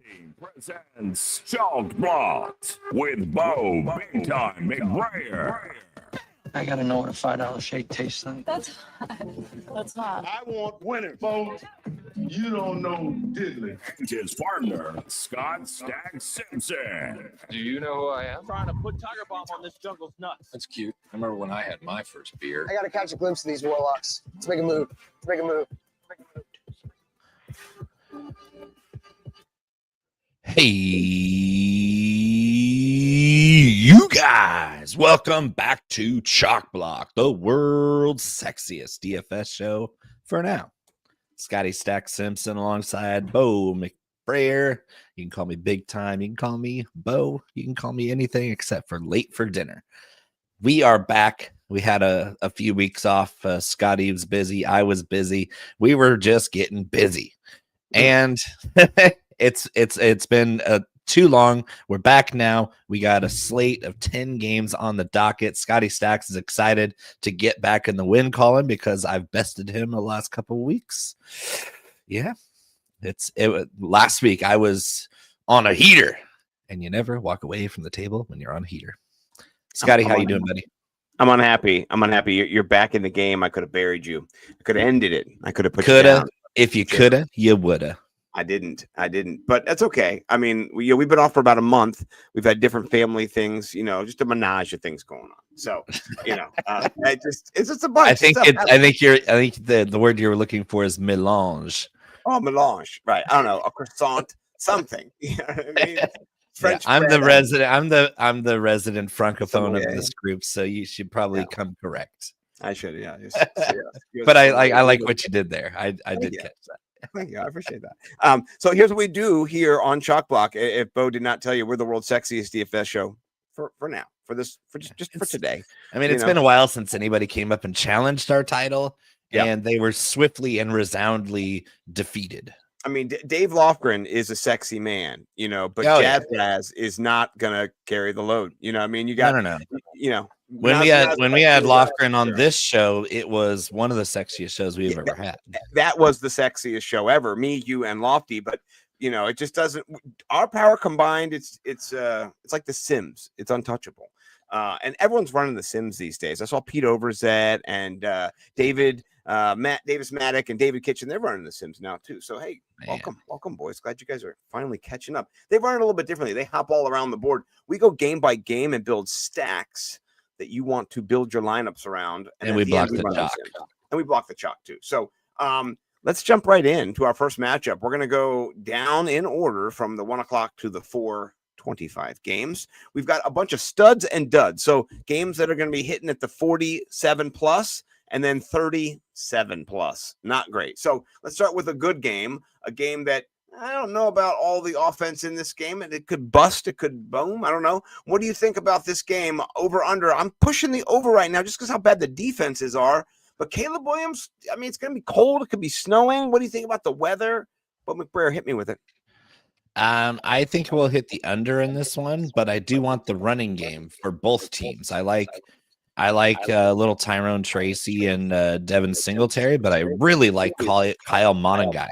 Team presents ChalkBlocked with Bo McBrayer. I gotta know what a $5 shake tastes like. That's not. I want winners, folks. You don't know diddly. And his partner, Scott Stag Simpson. Do you know who I am? Trying to put Tiger Bomb on this jungle's nuts. That's cute. I remember when I had my first beer. I gotta catch a glimpse of these warlocks. Let's make a move. Let's make a move. Hey, you guys, welcome back to ChalkBlocked, the world's sexiest DFS show for now. Scotty Stack Simpson alongside Bo McBrayer. You can call me Big Time. You can call me Bo. You can call me anything except for late for dinner. We are back. We had a few weeks off. Scotty was busy. I was busy. We were just getting busy. And it's been too long. We're back now. We got a slate of 10 games on the docket. Scotty Stacks is excited to get back in the win column because I've bested him the last couple of weeks. Yeah, last week I was on a heater, and you never walk away from the table when you're on a heater. Scotty, how you doing, buddy? I'm unhappy. You're back in the game. I could have buried you. I could have ended it. I could have put you down. If you coulda, you woulda. I didn't, but that's okay. I mean, we've been off for about a month. We've had different family things, just a menage of things going on. So, it's just a bunch. I think the word you were looking for is melange. Oh, melange, right? I don't know, a croissant, something. You know what I mean? French. Yeah, I'm the resident. I'm the resident francophone of this group, so you should probably come correct. I should, yeah. But I like what you did there. I did catch that. Thank you. I appreciate that. So here's what we do here on ChalkBlock. If Bo did not tell you, we're the world's sexiest DFS show for now, for today. I mean, it's been a while since anybody came up and challenged our title, and they were swiftly and resoundingly defeated. I mean, Dave Lofgren is a sexy man, but Jazz is not gonna carry the load. I mean, you got When we had Lofgren on this show, it was one of the sexiest shows we've ever had. That was the sexiest show ever. Me, you, and Lofty. But it just doesn't. Our power combined, it's like The Sims. It's untouchable. And everyone's running The Sims these days. I saw Pete Overzet and Davis Maddock and David Kitchen. They're running The Sims now too. So hey, welcome, boys. Glad you guys are finally catching up. They run it a little bit differently. They hop all around the board. We go game by game and build stacks that you want to build your lineups around, and we block the chalk. And we block the chalk too. So let's jump right into our first matchup. We're going to go down in order from the 1 o'clock to the 4:25 games. We've got a bunch of studs and duds. So games that are going to be hitting at the 47 plus and then 37 plus. Not great. So let's start with a good game, a game that I don't know about all the offense in this game, and it could bust, it could boom. I don't know. What do you think about this game? Over, under? I'm pushing the over right now just because how bad the defenses are. But Caleb Williams, I mean, it's going to be cold. It could be snowing. What do you think about the weather? But McBrayer, hit me with it. I think we'll hit the under in this one, but I do want the running game for both teams. I like little Tyrone Tracy and Devin Singletary, but I really like Kyle Monangai.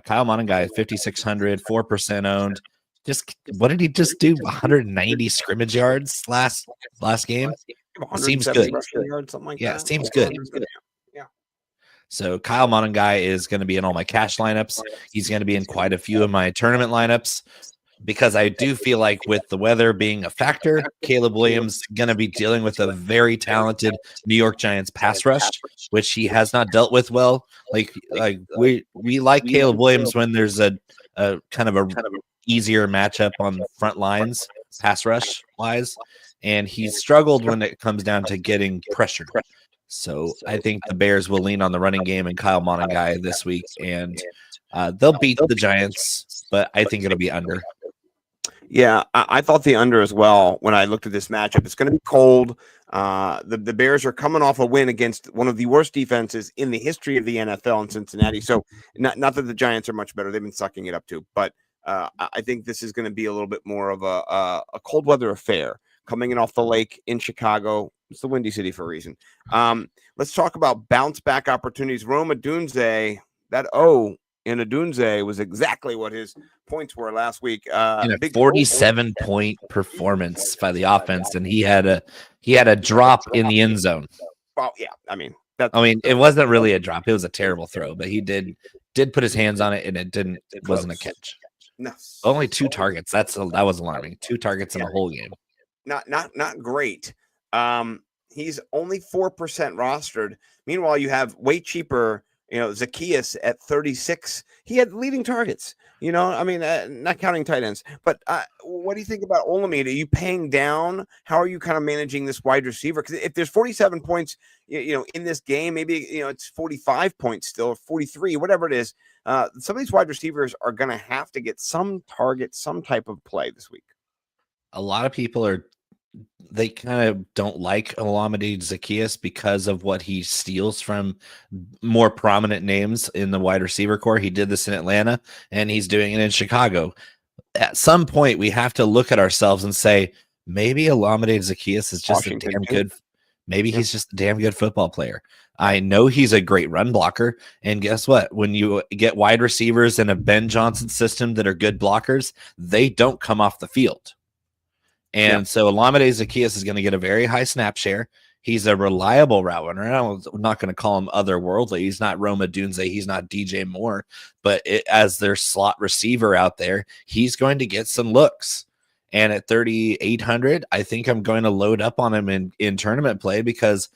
Kyle Monangai, 5,600, 4% owned. What did he just do? 190 scrimmage yards last game. Seems good. It seems good. Yeah. So Kyle Monangai is going to be in all my cash lineups. He's going to be in quite a few of my tournament lineups because I do feel like with the weather being a factor, Caleb Williams is going to be dealing with a very talented New York Giants pass rush, which he has not dealt with well. Like we like Caleb Williams when there's a kind of a easier matchup on the front lines, pass rush wise, and he's struggled when it comes down to getting pressured. So I think the Bears will lean on the running game and Kyle Monangai this week, and they'll beat the Giants, but I think it'll be under. Yeah, I thought the under as well when I looked at this matchup. It's going to be cold. The Bears are coming off a win against one of the worst defenses in the history of the NFL in Cincinnati. So not that the Giants are much better. They've been sucking it up too. But I think this is going to be a little bit more of a cold weather affair coming in off the lake in Chicago. It's the Windy City for a reason. Let's talk about bounce back opportunities. Roma Dunze, that O in Odunze was exactly what his points were last week. In a big 47-point performance by the offense, and he had a drop in the end zone. Well, yeah, I mean, it wasn't really a drop; it was a terrible throw, but he did put his hands on it, and it wasn't a catch. No. Only 2 targets. That was alarming. 2 targets in a whole game. Not great. He's only 4% rostered. Meanwhile, you have way cheaper, Zacchaeus at 36. He had leading targets. Not counting tight ends. But what do you think about Olamide? Are you paying down? How are you kind of managing this wide receiver? Because if there's 47 points, in this game, maybe it's 45 points still, 43, whatever it is. Some of these wide receivers are going to have to get some target, some type of play this week. A lot of people they kind of don't like Olamide Zacchaeus because of what he steals from more prominent names in the wide receiver core. He did this in Atlanta, and he's doing it in Chicago. At some point, we have to look at ourselves and say, maybe Olamide Zacchaeus is just Washington, a damn good. Maybe he's just a damn good football player. I know he's a great run blocker, and guess what? When you get wide receivers in a Ben Johnson system that are good blockers, they don't come off the field. And so Olamide Zacchaeus is going to get a very high snap share. He's a reliable route runner. I'm not going to call him otherworldly. He's not Roma Dunze. He's not DJ Moore. But as their slot receiver out there, he's going to get some looks. And at 3,800, I think I'm going to load up on him in tournament play because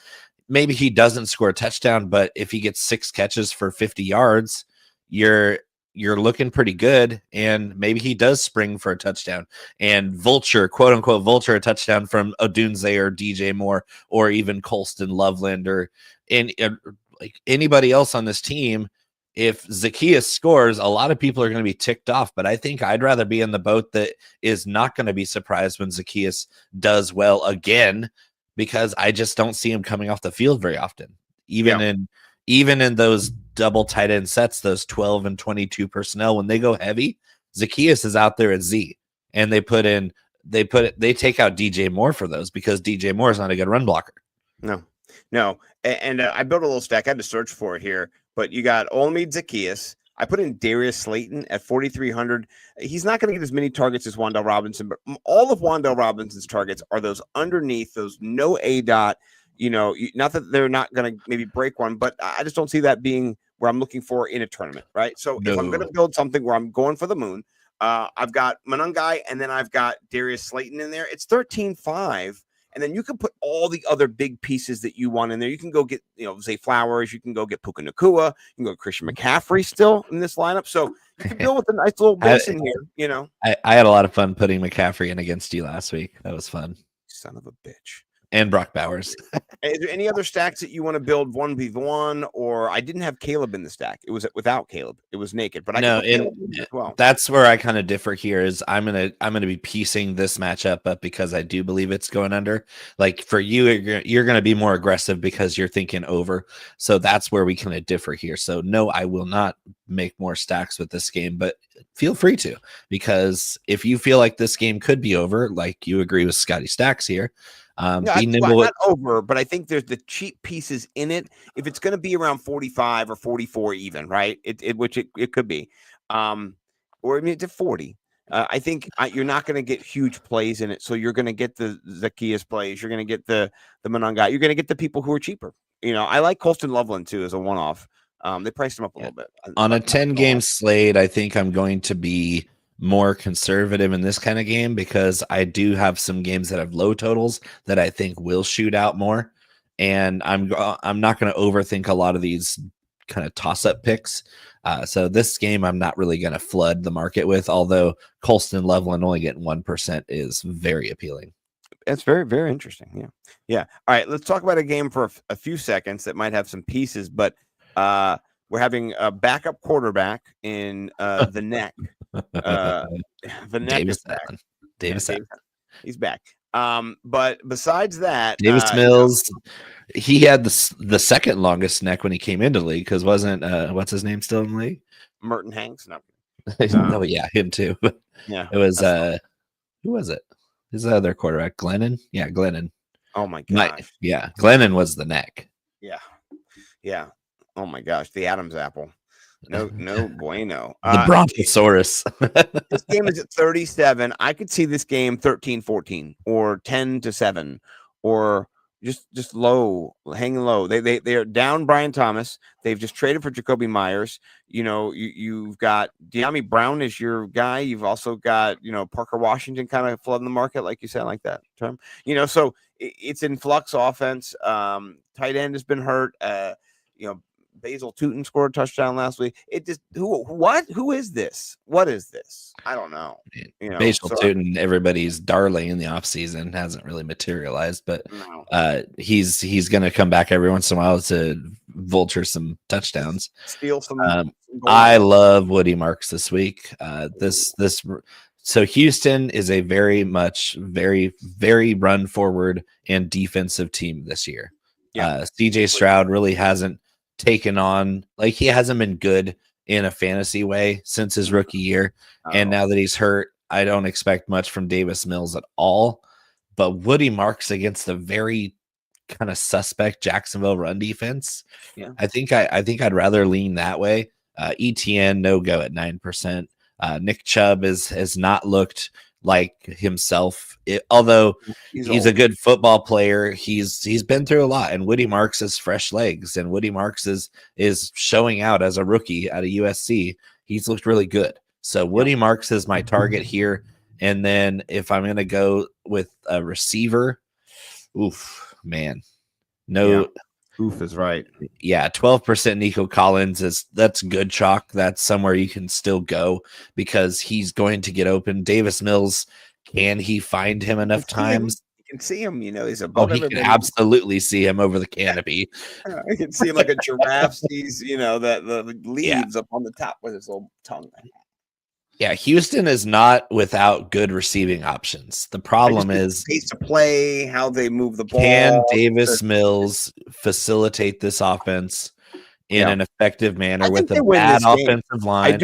maybe he doesn't score a touchdown, but if he gets 6 catches for 50 yards, you're looking pretty good, and maybe he does spring for a touchdown and vulture, quote unquote, vulture a touchdown from Odunze or DJ Moore or even Colston Loveland or like anybody else on this team. If Zacchaeus scores, a lot of people are going to be ticked off, but I think I'd rather be in the boat that is not going to be surprised when Zacchaeus does well again, because I just don't see him coming off the field very often, even in those double tight end sets, those 12 and 22 personnel. When they go heavy, Zacchaeus is out there at Z, and they take out DJ Moore for those because DJ Moore is not a good run blocker. No. And I built a little stack. I had to search for it here, but you got Olamide Zacchaeus. I put in Darius Slayton at 4,300. He's not going to get as many targets as Wan'Dale Robinson, but all of Wan'Dale Robinson's targets are those underneath, those no A dot. Not that they're not going to maybe break one, but I just don't see that being where I'm looking for in a tournament, right? So if I'm going to build something where I'm going for the moon, I've got Monungai, and then I've got Darius Slayton in there. It's 13.5, and then you can put all the other big pieces that you want in there. You can go get, Zay Flowers. You can go get Puka Nacua. You can go Christian McCaffrey still in this lineup. So you can build with a nice little base in here, I had a lot of fun putting McCaffrey in against you last week. That was fun. Son of a bitch. And Brock Bowers. Is there any other stacks that you want to build 1v1? Or I didn't have Caleb in the stack. It was without Caleb. It was naked. But that's where I kind of differ here. Is I'm gonna be piecing this matchup up because I do believe it's going under. Like for you, you're gonna be more aggressive because you're thinking over. So that's where we kind of differ here. So no, I will not make more stacks with this game, but feel free to, because if you feel like this game could be over, like you agree with Scotty Stacks here. Be nimble. Not over, but I think there's the cheap pieces in it. If it's going to be around 45 or 44 even, right? Which it could be, or maybe to 40. I think you're not going to get huge plays in it. So you're going to get the Zacchaeus plays. You're going to get the Monungai. You're going to get the people who are cheaper. I like Colston Loveland too as a one-off. They priced him up a little bit. On a 10-game slate, I think I'm going to be more conservative in this kind of game because I do have some games that have low totals that I think will shoot out more, and I'm not going to overthink a lot of these kind of toss-up picks. So this game I'm not really going to flood the market with, although Colston Loveland only getting 1% is very appealing. It's very, very interesting. Yeah. All right, let's talk about a game for a few seconds that might have some pieces, but we're having a backup quarterback in the neck. The neck is back. Davis Allen. He's back. But besides that, Davis Mills, he had the second longest neck when he came into the league because wasn't what's his name still in the league? Merton Hanks. No. No, yeah, him too. Yeah, it was who was it? Who's the other quarterback? Glennon. Yeah, Glennon. Oh my gosh. Yeah, Glennon was the neck. Yeah. Oh my gosh, the Adam's apple. No bueno. The Brontosaurus. This game is at 37. I could see this game 13-14 or 10-7 or just low, hanging low. They are down Brian Thomas. They've just traded for Jacoby Myers. You've got De'Ami Brown is your guy. You've also got Parker Washington kind of flooding the market, like you said, like that term. So it's in flux offense. Tight end has been hurt. Basil Tootin scored a touchdown last week. It just who is this? What is this? I don't know. Basil Tootin, everybody's darling in the offseason, hasn't really materialized, but he's going to come back every once in a while to vulture some touchdowns. Steal some. I love Woody Marks this week. So Houston is a very run forward and defensive team this year. Yeah. CJ Stroud really hasn't taken on, like, he hasn't been good in a fantasy way since his rookie year. And now that he's hurt, I don't expect much from Davis Mills at all. But Woody Marks against a very kind of suspect Jacksonville run defense. Yeah. I think I'd rather lean that way. ETN no go at 9%. Nick Chubb has not looked like himself, although he's a good football player. He's been through a lot, and Woody Marks has fresh legs, and Woody Marks is showing out as a rookie out of USC. He's looked really good. So Woody Marks is my target here. And then if I'm going to go with a receiver, oof, man, no. Yeah. Oof is right. Yeah, 12% Nico Collins that's good chalk. That's somewhere you can still go because he's going to get open. Davis Mills, can he find him enough times? You can see him, he's above he can absolutely see him over the canopy. I can see him like a giraffe sees, the leaves up on the top with his little tongue. Yeah, Houston is not without good receiving options. The problem is pace of play, how they move the ball. Can Davis Mills facilitate this offense in an effective manner with a bad offensive line?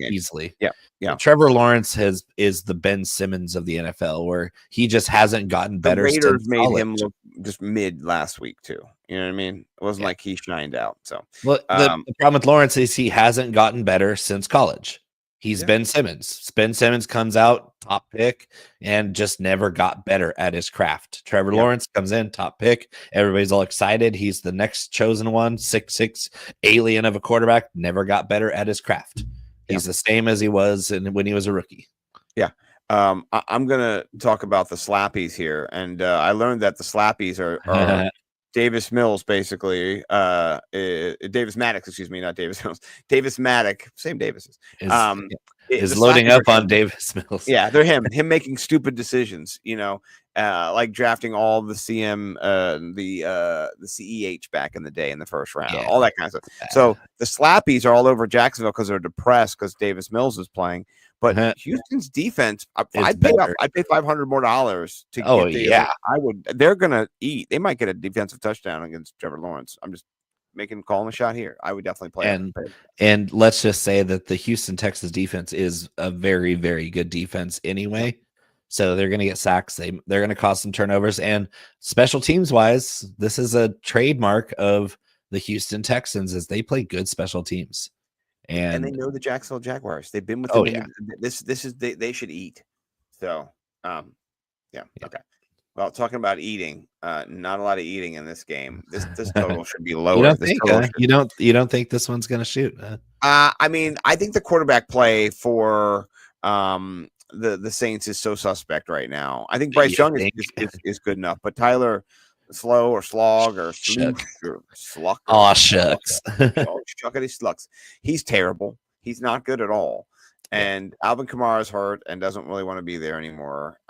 Easily. Yeah. Trevor Lawrence is the Ben Simmons of the NFL, where he just hasn't gotten better. The Raiders made him look just mid last week too. You know what I mean? It wasn't like he shined out. So the problem with Lawrence is he hasn't gotten better since college. He's Ben Simmons. Ben Simmons comes out top pick and just never got better at his craft. Trevor Lawrence comes in top pick. Everybody's all excited. He's the next chosen one, 6'6" alien of a quarterback. Never got better at his craft. He's the same as he was when he was a rookie. Yeah. I'm going to talk about the slappies here. And I learned that the slappies are Davis Mills, basically. Davis Maddox, excuse me, not Davis Mills. Davis Maddox, same Davis's. Is loading up on Davis Mills. Yeah, they're him making stupid decisions, like drafting all the the CEH back in the day in the first round, all that kind of stuff. So the slappies are all over Jacksonville because they're depressed because Davis Mills is playing. But Houston's defense, I'd pay $500 more to get I would. They're gonna eat. They might get a defensive touchdown against Trevor Lawrence. I'm just calling a shot here. I would definitely play. And let's just say that the Houston Texas defense is a very, very good defense anyway. So they're going to get sacks. They're going to cause some turnovers. And special teams wise, this is a trademark of the Houston Texans, as they play good special teams. And they know the Jacksonville Jaguars. They've been with them. This is they should eat. So okay. Well, talking about eating, not a lot of eating in this game. This total should be lower. You don't think this one's going to shoot? I mean, I think the quarterback play for the Saints is so suspect right now. I think Bryce Young is good enough, but Tyler Slow or Slog or Sluck or Sluck. Oh, shucks. Shuckity slucks. He's terrible. He's not good at all. And Alvin Kamara's hurt and doesn't really want to be there anymore.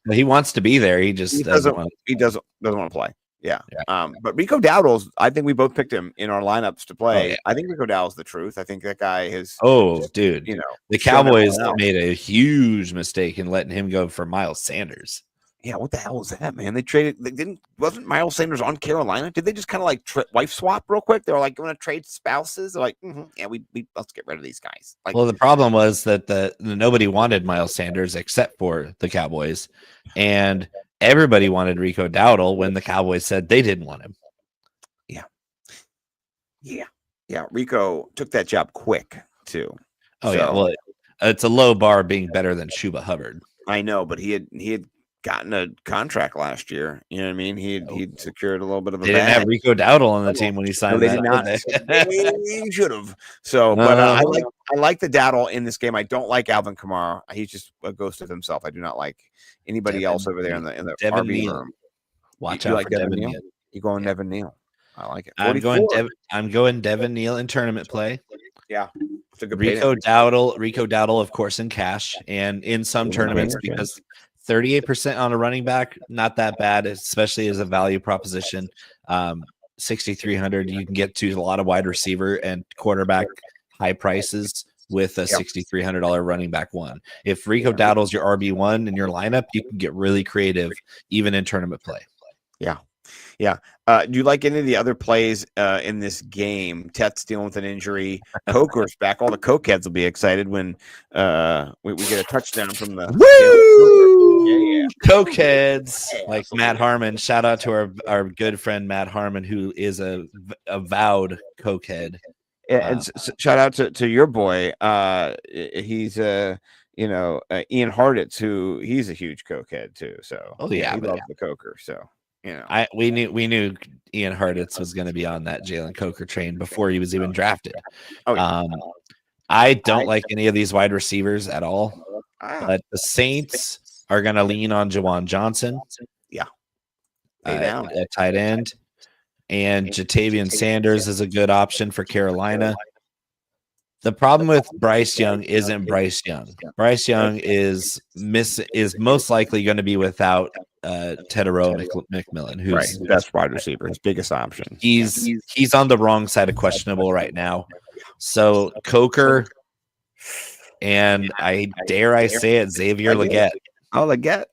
He wants to be there. He just doesn't want to play. Yeah. But Rico Dowdle's, I think we both picked him in our lineups to play. I think Rico Dowdle's the truth. I think that guy is. Dude. The Cowboys made a huge mistake in letting him go for Miles Sanders. Yeah, what the hell was that, man? Wasn't Miles Sanders on Carolina? Did they just kind of like wife swap real quick? They were like going to trade spouses. They're like, we let's get rid of these guys. Well, the problem was that nobody wanted Miles Sanders except for the Cowboys, and everybody wanted Rico Dowdle when the Cowboys said they didn't want him. Yeah. Yeah, Rico took that job quick too. Oh yeah, well, it's a low bar being better than Shuba Hubbard. I know, but he had gotten a contract last year. You know what I mean? He'd secured a little bit of a. They didn't have Rico Dowdle on the team when he signed. No, they that, did not. They? He should have. So, but I like the Dowdle in this game. I don't like Alvin Kamara. He's just a ghost of himself. I do not like anybody else over there in the Devin RB Neal. room. Watch You out like for Devin Devin Neal? Neal. You going Devin Neal? I like it. I'm going Devin Neal in tournament play. Yeah, it's a good Rico Dowdle, of course, in cash and in some tournaments because 38% on a running back, not that bad, especially as a value proposition. 6,300, you can get to a lot of wide receiver and quarterback high prices with a $6,300 running back one. If Rico Dowdle's your RB1 in your lineup, you can get really creative even in tournament play. Yeah. Do you like any of the other plays in this game? Tet's dealing with an injury. Coker's back. All the Coke heads will be excited when we get a touchdown from the Coke heads like Matt Harmon. Shout out to our good friend Matt Harmon, who is a vowed Coke head. And shout out to your boy. He's Ian Harditz, who he's a huge Coke head too. So he loves the Coker. So. We knew Ian Harditz was going to be on that Jalen Coker train before he was even drafted. I don't like any of these wide receivers at all, but the Saints are going to lean on Jawan Johnson. Yeah, at tight end, and Jatavian Sanders is a good option for Carolina. The problem with Bryce Young isn't Bryce Young. Bryce Young is most likely going to be without Tedero McMillan, who's best wide receiver, his biggest option. He's on the wrong side of questionable right now. So Coker and I say it, Xavier Legette. Oh, Legette.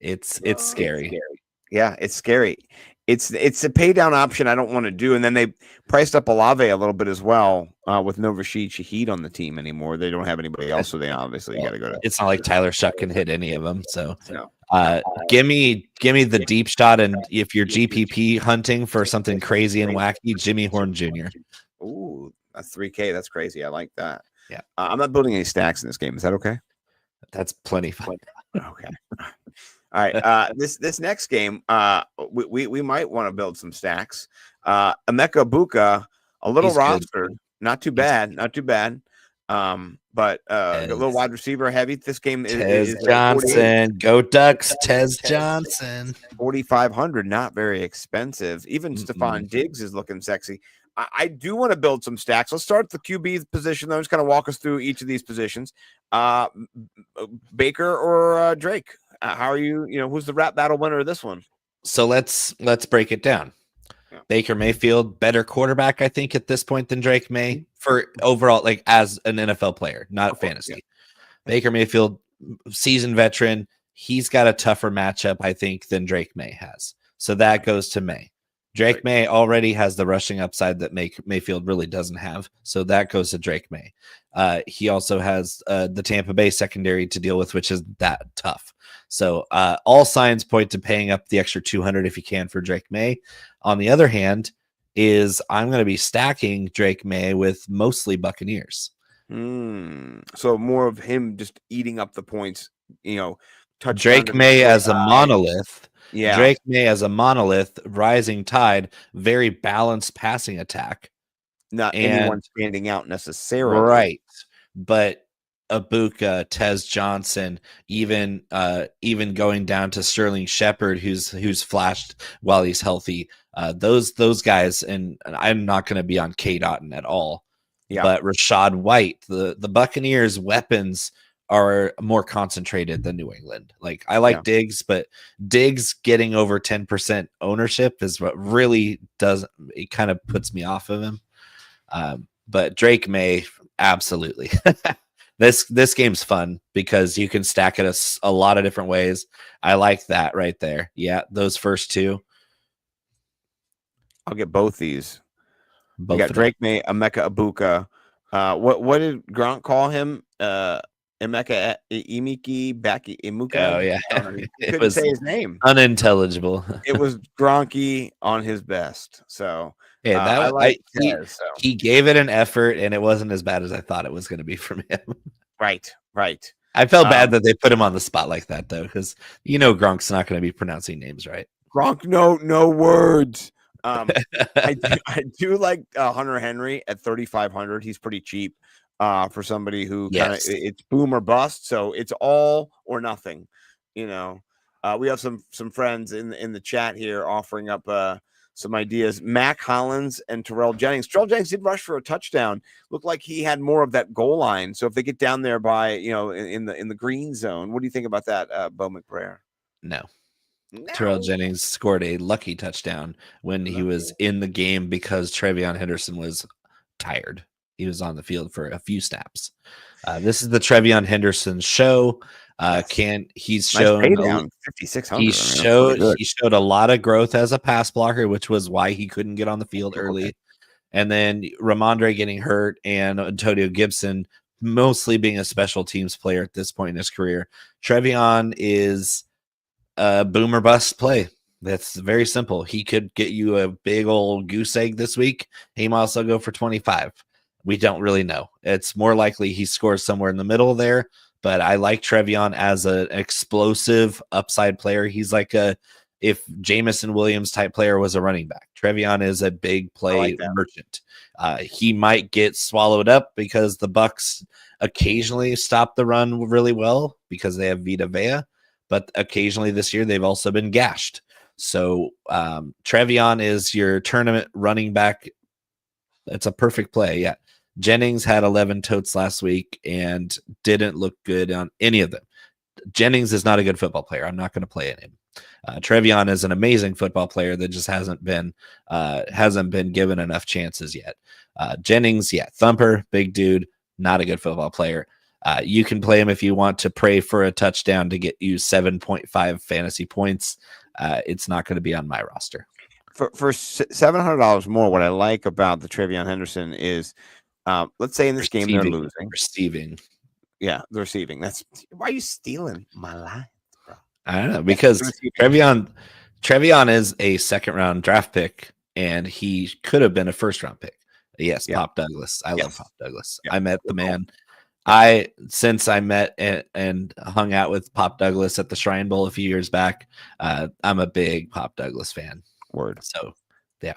It's scary. Yeah, it's scary. It's a pay down option I don't want to do. And then they priced up Olave a little bit as well with no Rashid Shaheed on the team anymore. They don't have anybody else, so they obviously got to go to. It's not like Tyler Shuck can hit any of them. So give me the deep shot, and if you're GPP hunting for something crazy and wacky, Jimmy Horn Jr. Ooh, that's 3K. That's crazy. I like that. Yeah, I'm not building any stacks in this game. Is that okay? That's plenty fun. Okay. All right. This next game, we might want to build some stacks. Emeka Buka, a little roster, not too bad. But a little wide receiver heavy. This game is Johnson. Go Ducks, Tez Johnson. 4,500, not very expensive. Even Stephon Diggs is looking sexy. I do want to build some stacks. Let's start the QB position. Though, just kind of walk us through each of these positions. Baker or Drake? How are you? Who's the rap battle winner of this one? So let's break it down. Yeah. Baker Mayfield, better quarterback, I think, at this point than Drake May for overall, like as an NFL player, not fantasy. Yeah. Baker Mayfield, seasoned veteran, he's got a tougher matchup, I think, than Drake May has. So that goes to May. Drake May already has the rushing upside that Mayfield really doesn't have. So that goes to Drake May. He also has the Tampa Bay secondary to deal with, which is that tough. So all signs point to paying up the extra 200 if you can for Drake May. On the other hand, I'm going to be stacking Drake May with mostly Buccaneers. So more of him just eating up the points, Drake May as a monolith. Yeah. Drake May as a monolith, rising tide, very balanced passing attack. Not anyone standing out necessarily. Right. But Abuka, Tez Johnson, even going down to Sterling Shepard, who's flashed while he's healthy. Those guys, and I'm not going to be on K. Dotton at all. Yeah. But Rashad White, the Buccaneers' weapons are more concentrated than New England. Like I like Diggs, but Diggs getting over 10% ownership is what really it kind of puts me off of him. But Drake May, absolutely. This game's fun because you can stack it a lot of different ways. I like that right there. Yeah, those first two. I'll get both these. You got Drake May, Emeka Abuka. What did Gronk call him? Emeka Imiki Baki Imuka. Oh yeah, it was say his name. Unintelligible. It was Gronky on his best. So Hey, I like he, Tez, so. he gave it an effort, and it wasn't as bad as I thought it was going to be from him. Right. I felt bad that they put him on the spot like that, though, because Gronk's not going to be pronouncing names right. Gronk, no words. I do like Hunter Henry at 3,500. He's pretty cheap for somebody who kind of it's boom or bust. So it's all or nothing. We have some friends in the chat here offering up some ideas. Mac Hollins and Terrell Jennings. Terrell Jennings did rush for a touchdown. Looked like he had more of that goal line. So if they get down there by in the green zone, what do you think about that, Bo McBrayer? No. Terrell Jennings scored a lucky touchdown when he was in the game because Trevion Henderson was tired. He was on the field for a few snaps. This is the Trevion Henderson show. He's shown 5,600. He showed a lot of growth as a pass blocker, which was why he couldn't get on the field early. And then Ramondre getting hurt and Antonio Gibson mostly being a special teams player at this point in his career. Trevion is a boom or bust play. That's very simple. He could get you a big old goose egg this week. He might also go for 25. We don't really know. It's more likely he scores somewhere in the middle there, but I like Trevion as an explosive upside player. He's like if Jameson Williams type player was a running back. Trevion is a big play merchant. He might get swallowed up because the Bucs occasionally stop the run really well because they have Vita Vea. But occasionally this year, they've also been gashed. So Trevion is your tournament running back. It's a perfect play. Yeah. Jennings had 11 totes last week and didn't look good on any of them. Jennings is not a good football player. I'm not going to play him. Trevion is an amazing football player that just hasn't been given enough chances yet. Jennings, thumper, big dude, not a good football player. You can play him if you want to pray for a touchdown to get you 7.5 fantasy points. It's not going to be on my roster. For $700 more, what I like about the Trevion Henderson is, let's say in this game they're losing. Receiving. Yeah, the receiving. That's why are you stealing my line, bro? I don't know, because Trevion is a second-round draft pick, and he could have been a first-round pick. Yes, yeah. Pop Douglas. I love Pop Douglas. Yeah. I met the man. Since I met and hung out with Pop Douglas at the Shrine Bowl a few years back, I'm a big Pop Douglas fan. Word. So, yeah.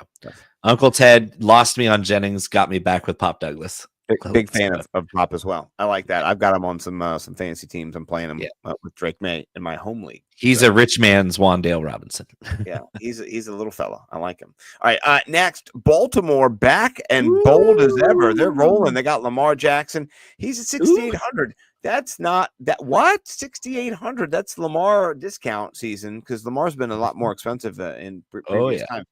Uncle Ted lost me on Jennings, got me back with Pop Douglas. Big fan of Pop as well. I like that. I've got him on some fantasy teams. I'm playing him with Drake May in my home league. He's a rich man's Wandale Robinson. Yeah, he's a little fella. I like him. All right, next, Baltimore back and bold as ever. They're rolling. They got Lamar Jackson. He's at 6,800. That's not that what 6,800. That's Lamar discount season because Lamar's been a lot more expensive in previous time.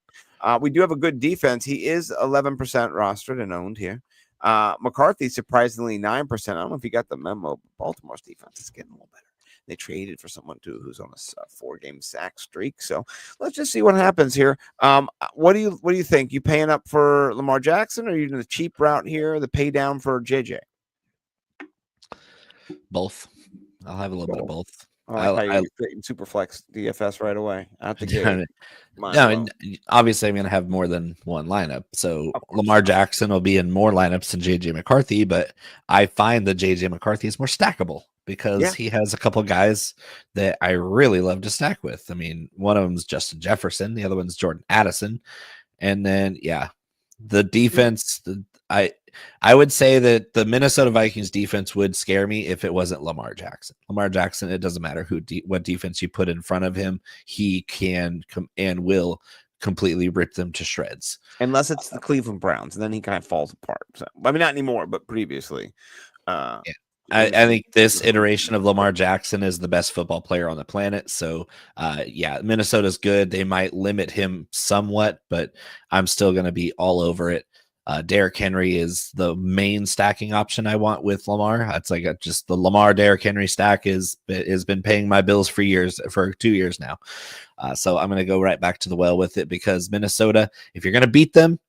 We do have a good defense. He is 11% rostered and owned here. McCarthy surprisingly 9%. I don't know if you got the memo. Baltimore's defense is getting a little better. They traded for someone too who's on a 4-game sack streak. So let's just see what happens here. What do you think? You paying up for Lamar Jackson, or are you doing the cheap route here, the pay down for JJ? Both. I'll have a little bit of both. I super flex DFS right away at the game. No, obviously I'm going to have more than one lineup. So Lamar Jackson will be in more lineups than JJ McCarthy, but I find that JJ McCarthy is more stackable because he has a couple guys that I really love to stack with. I mean, one of them is Justin Jefferson, the other one's Jordan Addison, and then the defense. I would say that the Minnesota Vikings defense would scare me if it wasn't Lamar Jackson. Lamar Jackson, it doesn't matter what defense you put in front of him, he can and will completely rip them to shreds. Unless it's the Cleveland Browns, and then he kind of falls apart. So, I mean, not anymore, but previously. I think this iteration of Lamar Jackson is the best football player on the planet. So, Minnesota's good. They might limit him somewhat, but I'm still going to be all over it. Derrick Henry is the main stacking option I want with Lamar. It's like just the Lamar Derrick Henry stack has been paying my bills for 2 years now. So I'm going to go right back to the well with it because Minnesota, if you're going to beat them,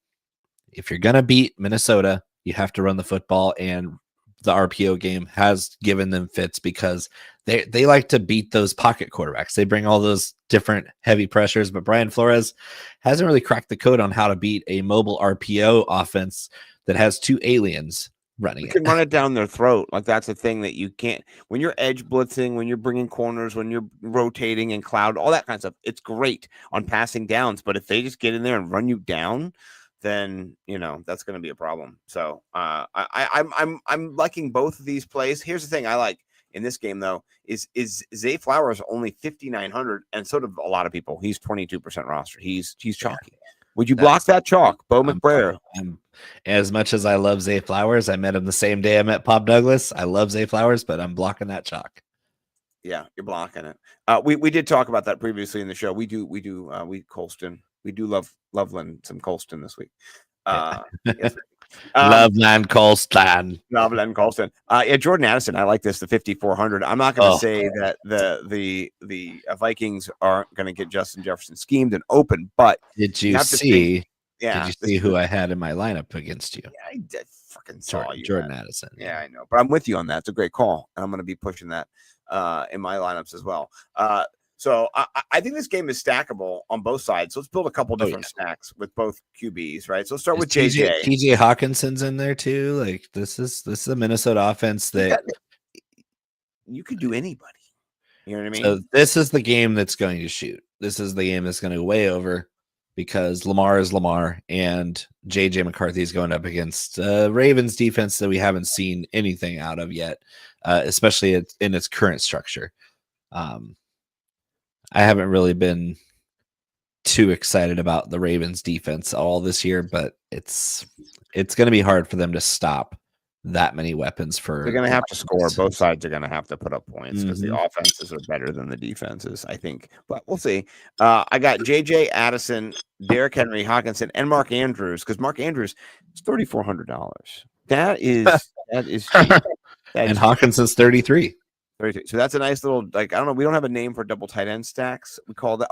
if you're going to beat Minnesota, you have to run the football, and the RPO game has given them fits because they like to beat those pocket quarterbacks. They bring all those different heavy pressures, but Brian Flores hasn't really cracked the code on how to beat a mobile RPO offense that has two aliens running You it. can run it down their throat. Like that's the thing that you can't when you're edge blitzing, when you're bringing corners, when you're rotating and cloud, all that kind of stuff. It's great on passing downs, but if they just get in there and run you down, then that's going to be a problem. So I'm liking both of these plays. Here's the thing I like in this game though is Zay Flowers only 5,900, and so do a lot of people. He's 22% rostered. He's chalky. Would you block that chalk, Bo McBrayer? As much as I love Zay Flowers, I met him the same day I met Pop Douglas. I love Zay Flowers, but I'm blocking that chalk. Yeah, you're blocking it. We did talk about that previously in the show. We Colston. We do love Loveland some Colston this week. Yes. Loveland Colston. Loveland Colston. Yeah, Jordan Addison. I like this. The 5,400. I'm not going to say that the Vikings aren't going to get Justin Jefferson schemed and open, but did you see? Yeah. Did you see who I had in my lineup against you? Yeah, I did fucking saw Jordan Addison. Yeah, I know. But I'm with you on that. It's a great call. And I'm going to be pushing that in my lineups as well. So I think this game is stackable on both sides. So let's build a couple different stacks with both QBs, right? So let's start with JJ. TJ Hawkinson's in there too. Like this is a Minnesota offense that you could do anybody. You know what I mean? So this is the game that's going to shoot. This is the game that's going to go way over because Lamar is Lamar and JJ McCarthy is going up against Ravens defense that we haven't seen anything out of yet, especially in its current structure. I haven't really been too excited about the Ravens defense all this year, but it's going to be hard for them to stop that many weapons. They're going to have to score. Both sides are going to have to put up points because the offenses are better than the defenses, I think. But we'll see. I got JJ Addison, Derrick Henry, Hawkinson, and Mark Andrews because Mark Andrews is $3,400. That is cheap. And Hawkinson's 33. 32. So that's a nice little, I don't know. We don't have a name for double tight end stacks. We call that.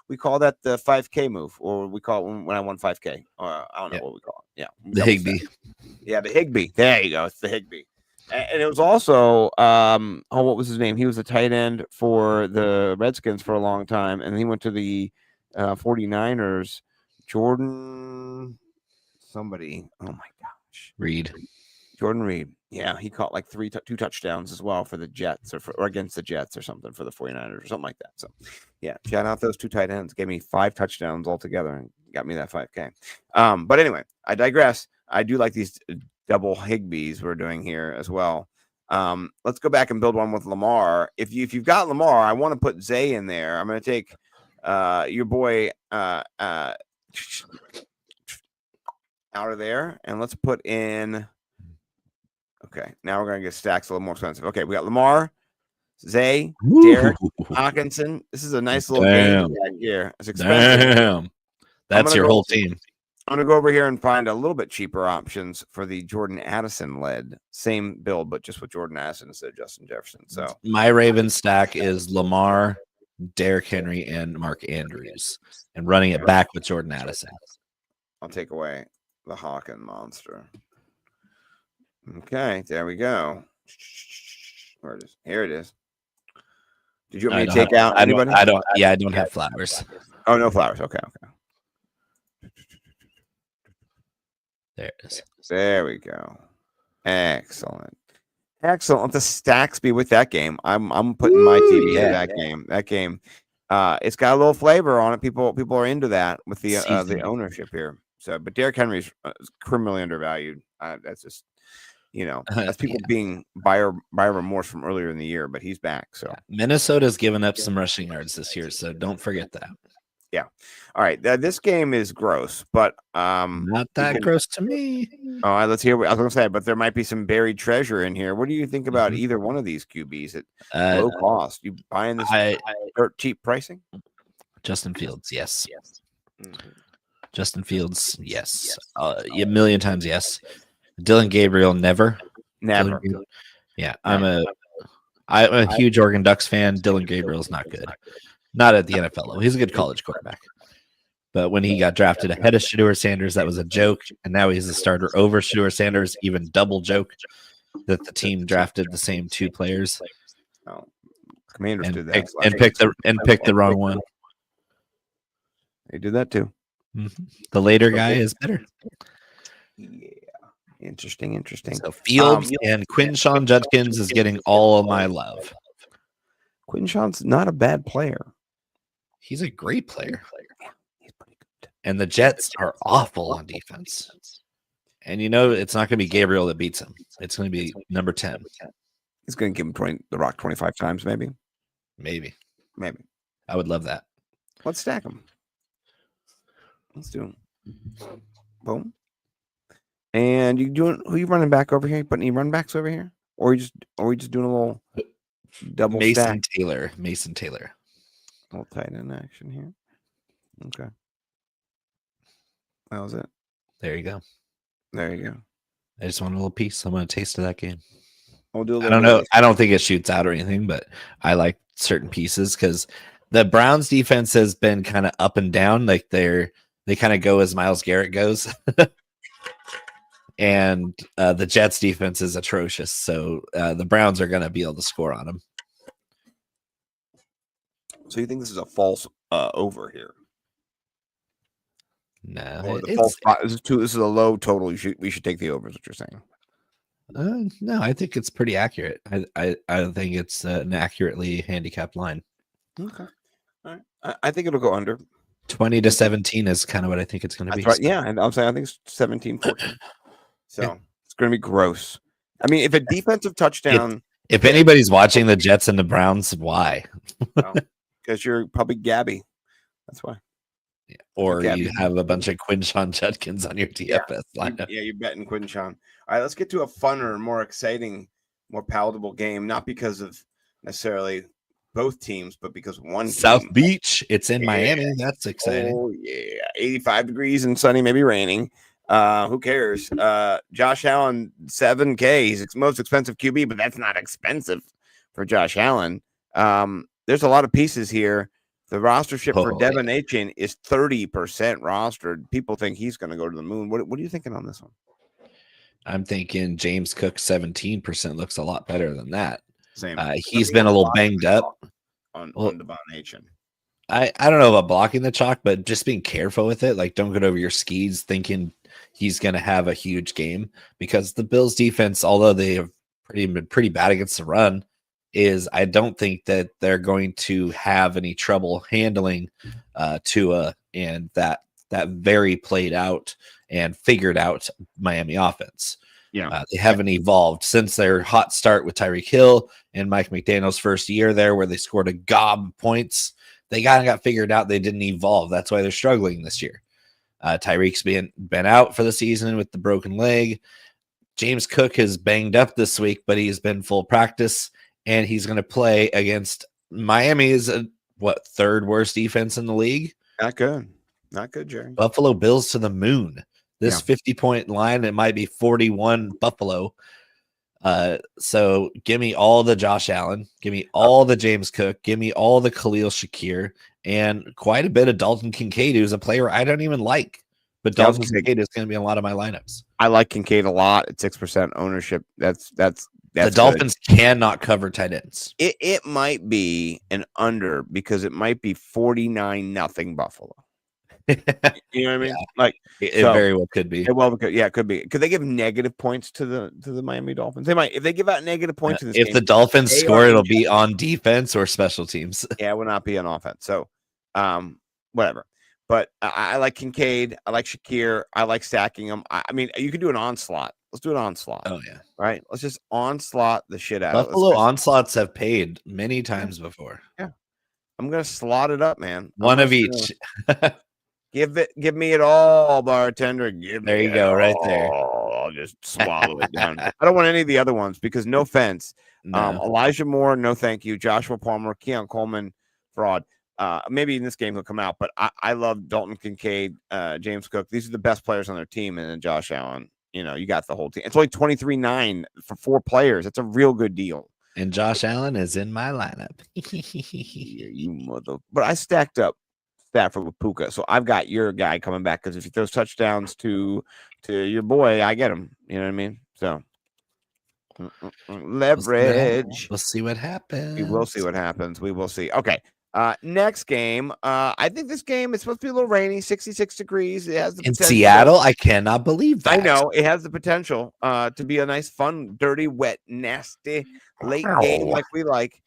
We call that the 5K move, or we call it when I won 5K. Or I don't know what we call it. Yeah, the Higbee. Yeah, the Higbee. There you go. It's the Higbee. And it was also, what was his name? He was a tight end for the Redskins for a long time, and he went to the 49ers. Jordan, somebody. Oh my gosh, Jordan Reed. Yeah, he caught like two touchdowns as well for the Jets or against the Jets or something for the 49ers or something like that. So, yeah, shout out those two tight ends. Gave me 5 touchdowns altogether and got me that 5K. But anyway, I digress. I do like these double Higbees we're doing here as well. Let's go back and build one with Lamar. If you've got Lamar, I want to put Zay in there. I'm going to take your boy out of there, and let's put in. Okay, now we're going to get stacks a little more expensive. Okay, we got Lamar, Zay, Derrick, Hawkinson. This is a nice little game back here. It's expensive. Damn. That's your whole team. I'm going to go over here and find a little bit cheaper options for the Jordan Addison led. Same build, but just with Jordan Addison instead of Justin Jefferson. So my Ravens stack is Lamar, Derrick Henry, and Mark Andrews, and running it back with Jordan Addison. I'll take away the Hawkin monster. Okay, there we go. Where it is? Here it is. Did you want me to take out anybody? I don't have Flowers. Oh, no Flowers. Okay. There it is. There we go. Excellent. Let the stacks be with that game. I'm putting my TV in that game. That game, it's got a little flavor on it. People are into that with the ownership here. So, but Derrick Henry's criminally undervalued. That's just. That's people being buyer remorse from earlier in the year, but he's back. So Minnesota's given up some rushing yards this year, so don't forget that. Yeah. All right. This game is gross, but not that gross to me. All right, let's hear what I was going to say, but there might be some buried treasure in here. What do you think about either one of these QBs at low cost? You buying this dirt cheap pricing? Justin Fields, yes. Justin Fields, yes. A million times yes. Dylan Gabriel, never. Yeah, I'm a huge Oregon Ducks fan. Dylan Gabriel's not good. Not at the NFL level. He's a good college quarterback. But when he got drafted ahead of Shedeur Sanders, that was a joke. And now he's a starter over Shedeur Sanders, even double joke that the team drafted the same two players. Oh, Commanders and did that. pick the wrong one. They did that too. The later guy is better. Yeah. Interesting. So Fields and Quinshawn Judkins is getting all of my love. Quinshawn's not a bad player. He's a great player. He's pretty good. And the Jets are awful on defense. And it's not going to be Gabriel that beats him. It's going to be number 10. He's going to give him the rock 25 times, maybe. Maybe. I would love that. Let's stack him. Let's do him. Boom. And who you running back over here? You putting any run backs over here? Or we just doing a little double Mason stack? Taylor. A little tight end action here. Okay. That was it. There you go. I just want a little piece. I want a taste of that game. We'll do a I don't little know. I don't think it shoots out or anything, but I like certain pieces because the Browns defense has been kind of up and down. Like they kind of go as Myles Garrett goes. And the Jets defense is atrocious. So the Browns are going to be able to score on them. So you think this is a false over here? No. Or the false spot? This is a low total. We should take the over is what you're saying. No, I think it's pretty accurate. I think it's an accurately handicapped line. Okay. All right. I think it'll go under. 20 to 17 is kind of what I think it's going to be. Right. Yeah. And I'm saying I think it's 17-14. So it's going to be gross. I mean, if a defensive touchdown. If anybody's watching the Jets and the Browns, why? Because you're probably Gabby. That's why. Yeah. Or you have a bunch of Quinshawn Judkins on your DFS lineup. Yeah, you're betting Quinshawn. All right, let's get to a funner, more exciting, more palatable game. Not because of necessarily both teams, but because one South team. Beach. It's in Miami. That's exciting. Oh, yeah. 85 degrees and sunny, maybe raining. Who cares? Josh Allen, $7K. He's the most expensive QB, but that's not expensive for Josh Allen. There's a lot of pieces here. The rostership for Devin Achane is 30% rostered. People think he's going to go to the moon. What are you thinking on this one? I'm thinking James Cook 17% looks a lot better than that. Same. He's been a little banged up on Devin Achane. I don't know about blocking the chalk, but just being careful with it. Like, don't get over your skis thinking he's going to have a huge game because the Bills defense, although they have been pretty bad against the run, I don't think that they're going to have any trouble handling Tua and that very played out and figured out Miami offense. Yeah, they haven't evolved since their hot start with Tyreek Hill and Mike McDaniel's first year there, where they scored a gob of points. They got figured out. They didn't evolve. That's why they're struggling this year. Tyreek's been out for the season with the broken leg. James Cook has banged up this week, but he's been full practice, and he's going to play against Miami is third worst defense in the league. Not good, Jerry. Buffalo Bills to the moon. This 50-point line, it might be 41 Buffalo. So give me all the Josh Allen, give me all the James Cook, give me all the Khalil Shakir, and quite a bit of Dalton Kincaid, who's a player I don't even like. But Dalton Kincaid is going to be in a lot of my lineups. I like Kincaid a lot at 6% ownership. That's the Dolphins cannot cover tight ends. It might be an under because it might be 49-0 Buffalo. You know what I mean? Yeah. Like it very well could be. It could be. Could they give negative points to the Miami Dolphins? They might. If they give out negative points in this if game, the Dolphins score, it'll be on defense or special teams. Yeah, it will not be on offense. So, whatever. But I like Kincaid. I like Shakir. I like stacking them. I mean, you could do an onslaught. Let's do an onslaught. Oh yeah, right. Let's just onslaught the shit out. Buffalo onslaughts have paid many times before. Yeah, I'm gonna slot it up, man. One of each. Give me it all, bartender. There you go, right there. I'll just swallow it down. I don't want any of the other ones because no offense. No. Elijah Moore, no thank you. Joshua Palmer, Keon Coleman, fraud. Maybe in this game he'll come out, but I love Dalton Kincaid, James Cook. These are the best players on their team, and then Josh Allen. You know, you got the whole team. It's only 23-9 for 4 players. It's a real good deal. And Josh Allen is in my lineup. You mother. But I stacked up Stafford with Puka, so I've got your guy coming back because if he throws touchdowns to your boy, I get him. You know what I mean? So Leverage. We'll see what happens. We will see what happens. We will see. Okay. Next game. I think this game is supposed to be a little rainy, 66 degrees. It has the In potential. Seattle, I cannot believe that. I know it has the potential to be a nice, fun, dirty, wet, nasty late game like we like.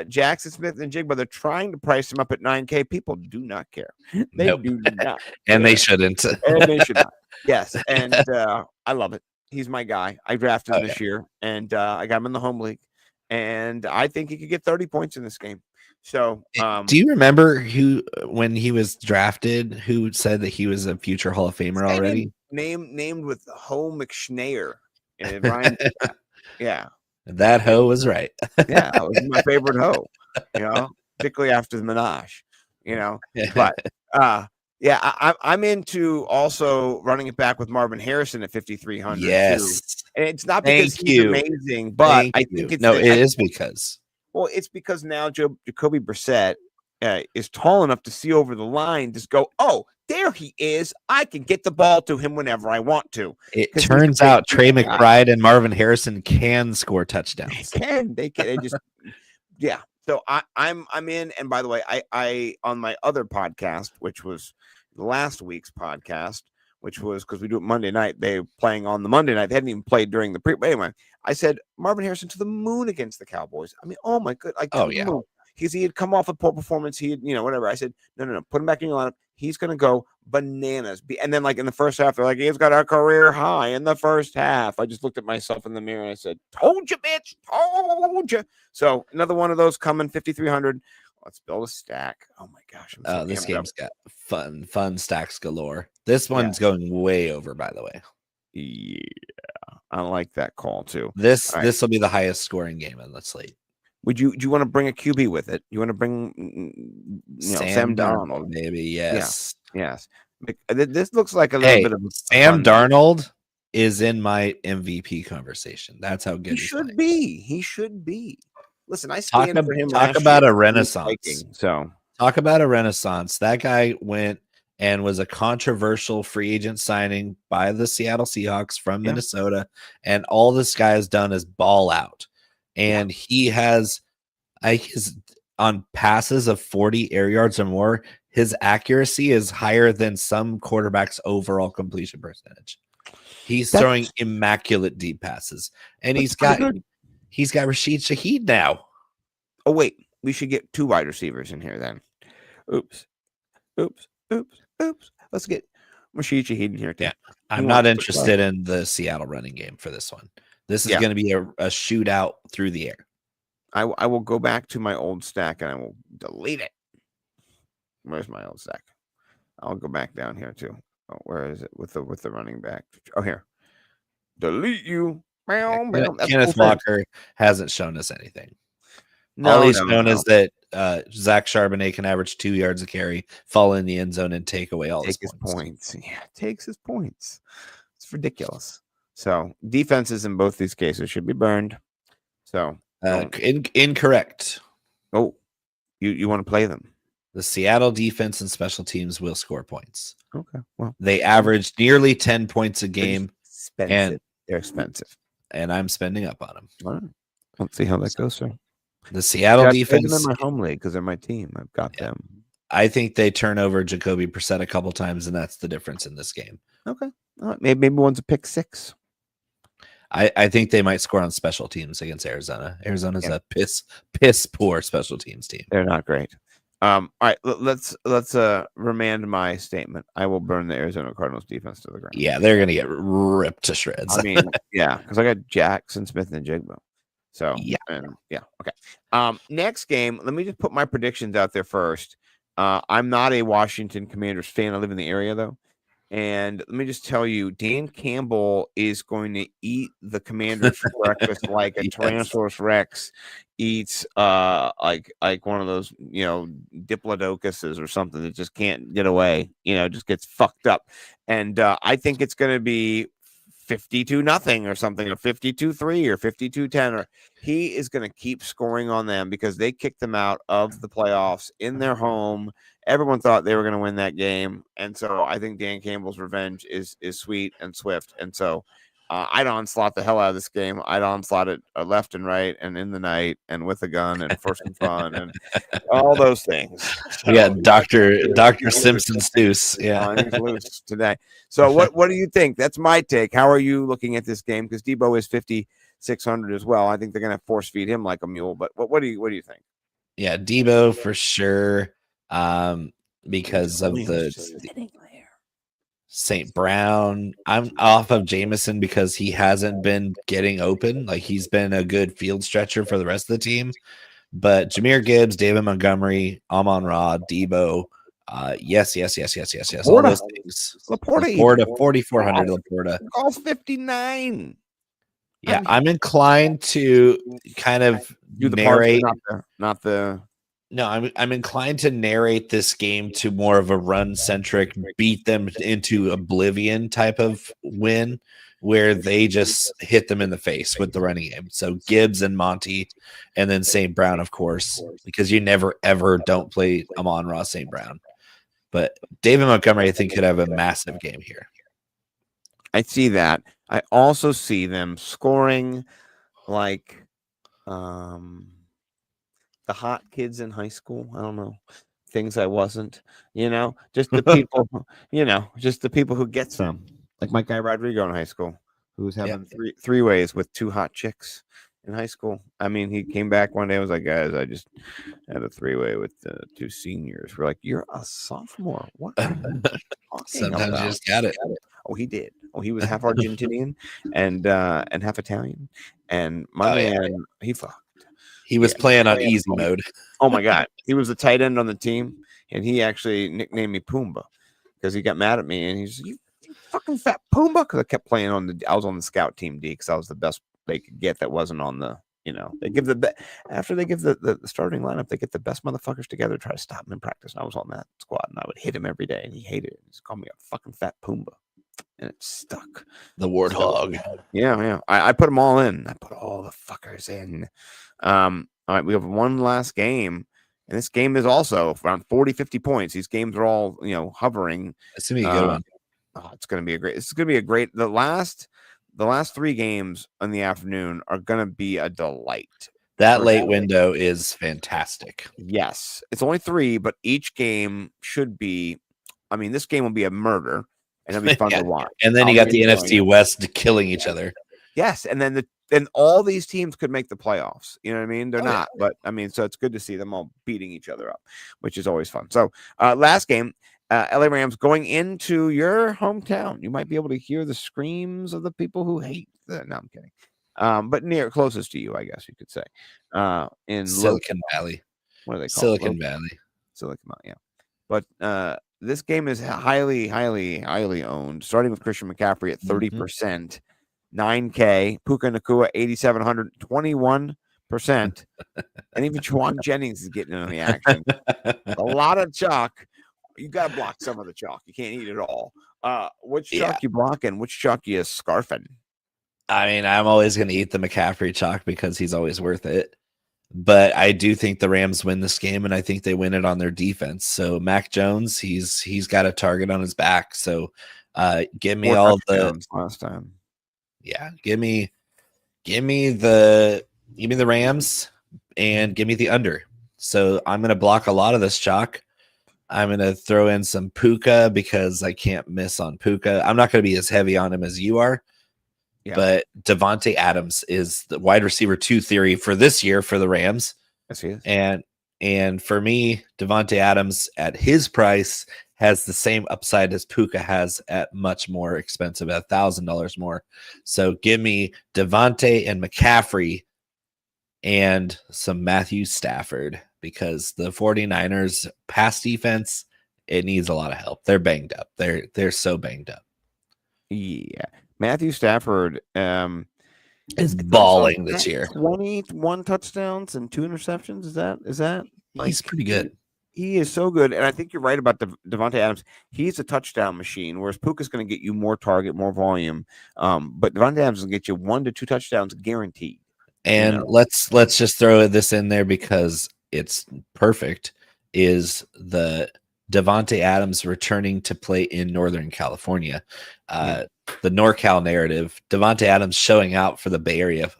Jackson Smith and Jigba, they're trying to price him up at 9K. People do not care. They Nope. do not. And they care. shouldn't. And they should not. Yes. And I love it. He's my guy. I drafted him this year, and I got him in the home league. And I think he could get 30 points in this game. So, do you remember who, when he was drafted, who said that he was a future Hall of Famer already? Named with Ho McShnayer. And Ryan, yeah. That hoe was right. Yeah, that was my favorite hoe, particularly after the Minaj, But yeah, I'm into also running it back with Marvin Harrison at 5,300. Yes. Too. And it's not because Thank he's you. amazing, but I think it's it is because. Well, it's because now Jacoby Brissett is tall enough to see over the line, just go, oh, there he is. I can get the ball to him whenever I want to. It turns out Trey McBride and Marvin Harrison can score touchdowns. They can. They just, yeah. So I'm in. And by the way, I on my other podcast, which was last week's podcast, which was because we do it Monday night. They playing on the Monday night. They hadn't even played during the but anyway, I said Marvin Harrison to the moon against the Cowboys. I mean, oh my good. Because he had come off a poor performance. He had, whatever. I said, no, put him back in your lineup. He's going to go bananas. And then, like, in the first half, they're like, he's got a career high in the first half. I just looked at myself in the mirror and I said, told you, bitch. Told you. So another one of those coming, 5,300. Let's build a stack. Oh, my gosh. This game's got fun stacks galore. This one's going way over, by the way. Yeah. I like that call, too. This will be the highest scoring game on the slate. Do you want to bring a QB with it? You want to bring Sam Darnold? Maybe, yes. Yeah. Yes. This looks like a little bit of Sam Darnold is in my MVP conversation. That's how good he should be. He should be. Listen, I talk stand for him. Talk about a renaissance. Talk about a renaissance. That guy went and was a controversial free agent signing by the Seattle Seahawks from Minnesota. And all this guy has done is ball out. And he has, his on passes of 40 air yards or more, his accuracy is higher than some quarterbacks' overall completion percentage. He's throwing immaculate deep passes, and he's got Rashid Shaheed now. Oh wait, we should get 2 wide receivers in here then. Oops. Let's get Rashid Shaheed in here too. Yeah, I'm not interested in the Seattle running game for this one. This is going to be a shootout through the air. I will go back to my old stack and I will delete it. Where's my old stack? I'll go back down here too. Oh, where is it with the running back? Oh, here. Delete you. Kenneth Walker hasn't shown us anything. All he's shown is that Zach Charbonnet can average 2 yards a carry, fall in the end zone, and take away all his points. Yeah, takes his points. It's ridiculous. So defenses in both these cases should be burned. So incorrect. Oh, you want to play them? The Seattle defense and special teams will score points. Okay. Well, they average nearly 10 points a game, and they're expensive. And I'm spending up on them. All right. Let's see how that goes, sir. The Seattle defense. I'm in my home league because they're my team. I've got them. I think they turn over Jacoby Brissett a couple times, and that's the difference in this game. Okay. All right. Maybe one's a pick 6. I think they might score on special teams against Arizona. Arizona's a piss poor special teams team. They're not great. All right, let's remand my statement. I will burn the Arizona Cardinals defense to the ground. Yeah, they're gonna get ripped to shreds. I mean, because I got Jackson Smith and Jigba. So okay. Next game. Let me just put my predictions out there first. I'm not a Washington Commanders fan. I live in the area though. And let me just tell you, Dan Campbell is going to eat the Commanders for breakfast like a Tyrannosaurus Rex eats like one of those, Diplodocuses or something that just can't get away, just gets fucked up. And I think it's going to be 52-0 or something, or 52-3 or 52-10, or he is going to keep scoring on them because they kicked them out of the playoffs in their home. Everyone thought they were going to win that game. And so I think Dan Campbell's revenge is sweet and swift. And so I'd onslaught the hell out of this game. I'd onslaught it left and right and in the night and with a gun and first and fun and all those things. We got Dr. Simpson's deuce. Yeah. He's loose today. So what do you think? That's my take. How are you looking at this game? Because Debo is 5,600 as well. I think they're going to force feed him like a mule. But what do you think? Yeah, Debo for sure. Because of the St. Brown. I'm off of Jameson because he hasn't been getting open. Like he's been a good field stretcher for the rest of the team. But Jahmyr Gibbs, David Montgomery, Amon-Ra, Debo. Yes. All those things. Laporta 4,400. Laporta. All 59. Yeah, I'm inclined to kind of do the narrate. Not the. No, I'm inclined to narrate this game to more of a run-centric, beat them into oblivion type of win, where they just hit them in the face with the running game. So Gibbs and Monty, and then St. Brown, of course, because you never ever don't play Amon-Ra St. Brown. But David Montgomery, I think, could have a massive game here. I see that. I also see them scoring like the hot kids in high school. I don't know, things I wasn't, just the people, just the people who get some, like my guy Rodrigo in high school, who was having three ways with two hot chicks in high school. I mean, he came back one day and was like, guys, I just had a three-way with two seniors. We're like, you're a sophomore. What are you talking Sometimes about? you just got it. Oh, he did. Oh, he was half Argentinian and half Italian. And my man, he fucked. He was playing on easy mode. Oh my God. He was the tight end on the team, and he actually nicknamed me Pumbaa because he got mad at me and he's you fucking fat Pumbaa, because I kept playing I was on the scout team D because I was the best they could get that wasn't on the, they give after they give the starting lineup, they get the best motherfuckers together to try to stop him in practice. And I was on that squad and I would hit him every day and he hated it. He's called me a fucking fat Pumbaa. And it stuck. The warthog. Yeah. I put them all in. I put all the fuckers in. All right, we have one last game, and this game is also around 40-50 points. These games are all hovering. It's gonna be a good one. It's gonna be a great. The last three games in the afternoon are gonna be a delight. That late window is fantastic. Yes, it's only 3, but each game should be. I mean, this game will be a murder, and it'll be fun to watch. And then you got the NFC West killing each other. Yes, and then all these teams could make the playoffs. You know what I mean? They're not, but I mean, so it's good to see them all beating each other up, which is always fun. So, last game, LA Rams going into your hometown. You might be able to hear the screams of the people who hate. No, I'm kidding. But closest to you, I guess you could say, in Silicon Valley. What are they called? Silicon Valley. Silicon Valley, yeah. But this game is highly, highly, highly owned. Starting with Christian McCaffrey at 30%. 9K, Puka Nacua 8,700, 21%, and even Juwan Jennings is getting in on the action. A lot of chalk. You got to block some of the chalk. You can't eat it all. Which chalk you blocking? Which chalk you scarfing? I mean, I'm always going to eat the McCaffrey chalk because he's always worth it. But I do think the Rams win this game, and I think they win it on their defense. So Mac Jones, he's got a target on his back. So give me all the last time. Yeah, give me the Rams and give me the under. So I'm going to block a lot of this chalk. I'm going to throw in some Puka because I can't miss on Puka. I'm not going to be as heavy on him as you are. Yeah. But Devontae Adams is the wide receiver 2 theory for this year for the Rams. Yes, he is. And for me, Devontae Adams at his price has the same upside as Puka has at much more expensive, at $1,000 more. So give me Devontae and McCaffrey and some Matthew Stafford, because the 49ers pass defense, it needs a lot of help. They're banged up. They're so banged up. Yeah. Matthew Stafford is balling this year. 21 touchdowns and 2 interceptions. Is that? He's pretty good. He is so good, and I think you're right about Devontae Adams. He's a touchdown machine, whereas Puka's going to get you more target, more volume. But Devontae Adams will get you 1 to 2 touchdowns guaranteed. And let's just throw this in there because it's perfect. Is the Devontae Adams returning to play in Northern California. The NorCal narrative, Devontae Adams showing out for the Bay Area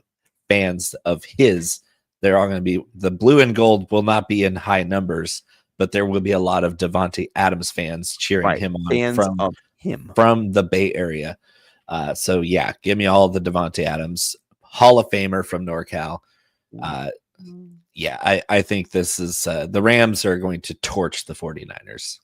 fans of his. They're all going to be, the blue and gold will not be in high numbers, but there will be a lot of Devontae Adams fans cheering him on from the Bay Area. So yeah, give me all the Devontae Adams, Hall of Famer from NorCal. I think this is the Rams are going to torch the 49ers.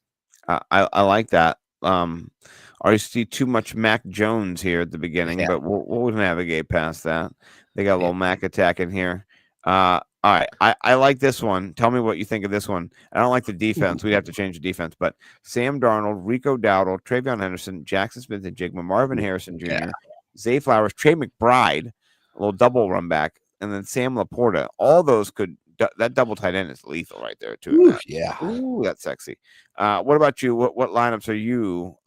I like that. I see too much Mac Jones here at the beginning, but we'll navigate past that. They got a little Mac attack in here. All right. I like this one. Tell me what you think of this one. I don't like the defense. We'd have to change the defense, but Sam Darnold, Rico Dowdle, Travion Henderson, Jackson Smith and Jigma, Marvin Harrison Jr., Zay Flowers, Trey McBride, a little double run back, and then Sam Laporta. All those could, that double tight end is lethal right there too. Ooh, that's sexy. What about you? What lineups are you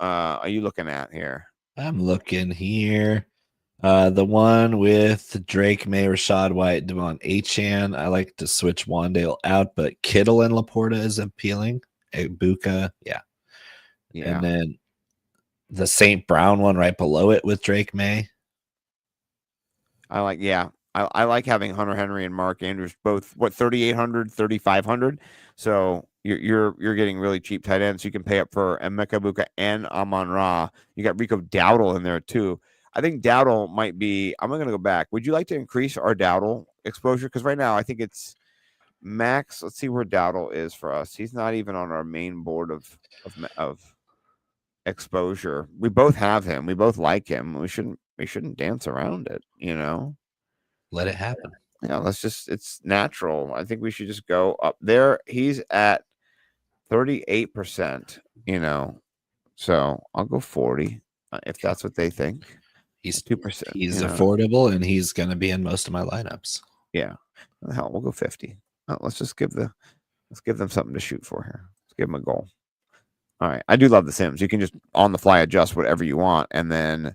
looking at here? I'm looking here. The one with Drake May, Rashad White, Devon Achane. I like to switch Wandale out, but Kittle and Laporta is appealing. Ibuka, yeah. And then the St. Brown one right below it with Drake May. I like having Hunter Henry and Mark Andrews both 3,800, 3,500. So you're getting really cheap tight ends. You can pay up for Emeka Ibuka and Amon-Ra. You got Rico Dowdle in there too. I think Dowdle might be. I'm going to go back. Would you like to increase our Dowdle exposure? Because right now I think it's max. Let's see where Dowdle is for us. He's not even on our main board of exposure. We both have him. We both like him. We shouldn't dance around it. Let it happen. Yeah, it's natural. I think we should just go up there. He's at 38%. So I'll go 40 if that's what they think. He's 2%. He's affordable, and he's going to be in most of my lineups. Yeah, hell, we'll go 50. Let's give them something to shoot for here. Let's give them a goal. All right, I do love the Sims. You can just on the fly adjust whatever you want, and then